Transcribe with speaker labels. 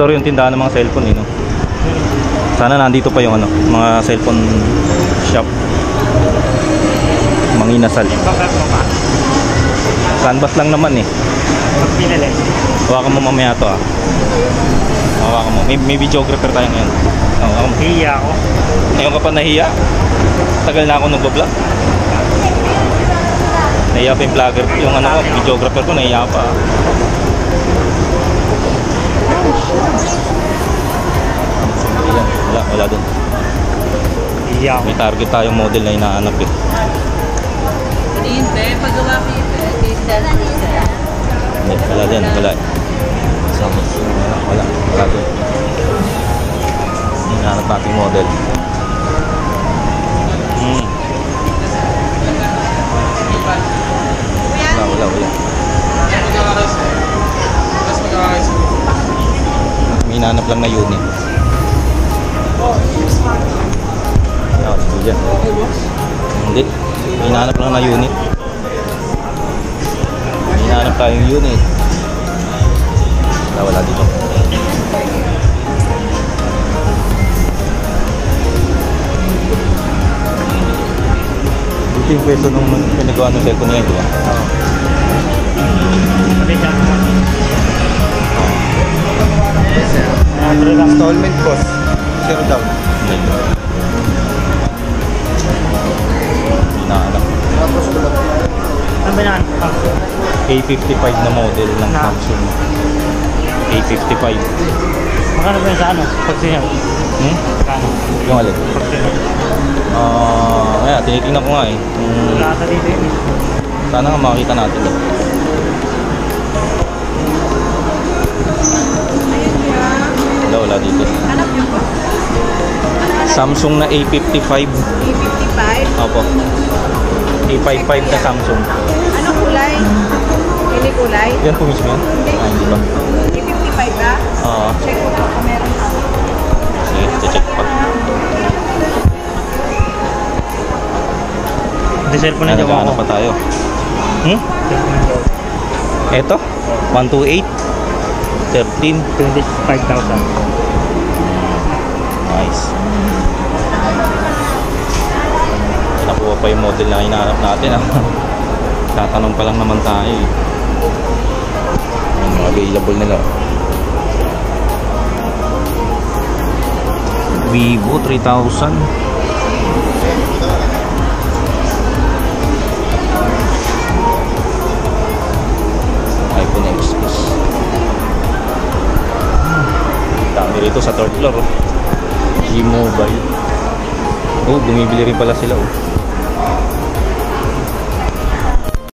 Speaker 1: Floor yung tindahan ng mga cellphone no? Sana nandito pa yung mga cellphone shop. Manginasal. Canvas lang naman eh.
Speaker 2: Pinili.
Speaker 1: Hawakan mo mamaya to Hawakan mo. May videographer tayo ngayon. Hawakan mo.
Speaker 2: Hiya ako.
Speaker 1: Ngayon ka pa nahiya? Tagal na ako nagbablog. Nahiya pa yung vlogger. Yung videographer ko nahiya pa. Wala dun.
Speaker 2: Hiya ako.
Speaker 1: May target tayong model na hinahanap eh.
Speaker 3: Hindi, pagawa ko yung
Speaker 1: Hindi, wala dyan, wala. Wala dyan. Hinahanap nating model. Wala. May hinahanap lang na unit. Hindi dyan. Hindi. May hinahanap lang na unit. Hinahanap tayong unit. Wala dito. Dito yung pwesto nung pinagawa ng cellphone niya, di ba?
Speaker 2: Oo.
Speaker 4: Installment cost 0 down.
Speaker 1: Hinahanap.
Speaker 2: Ano ba yan?
Speaker 1: A55 na model ng Samsung. A55.
Speaker 2: Magkano ba yan sa pag sinyal? Magkano?
Speaker 1: Yung alin?
Speaker 2: Pag sinyal.
Speaker 1: Tinitingnan ko nga eh.
Speaker 2: Wala sa dito yun eh.
Speaker 1: Sana nga makakita natin eh. Wala dito.
Speaker 3: Hanap niyo po?
Speaker 1: Samsung na A55.
Speaker 3: A55?
Speaker 1: Opo. A55 na Samsung.
Speaker 3: Anong kulay? Pili kulay?
Speaker 1: Yan po mismo yan? Hindi ba?
Speaker 3: A55 ba?
Speaker 1: Oo.
Speaker 3: Check ko po kung meron ako.
Speaker 1: Sige, check pa.
Speaker 2: Hindi cellphone na jowa
Speaker 1: Ano
Speaker 2: ko.
Speaker 1: pa tayo?
Speaker 2: Cellphone na jowa.
Speaker 1: Eto? 128 13.
Speaker 2: 25,000.
Speaker 1: Nice. Nakuha pa yung model na hinahanap natin Tatanong pa lang naman tayo eh. Yung available nila. Vivo 3000. iPhone XS. Dami rito sa third floor G-Mobile. Bumibili rin pala sila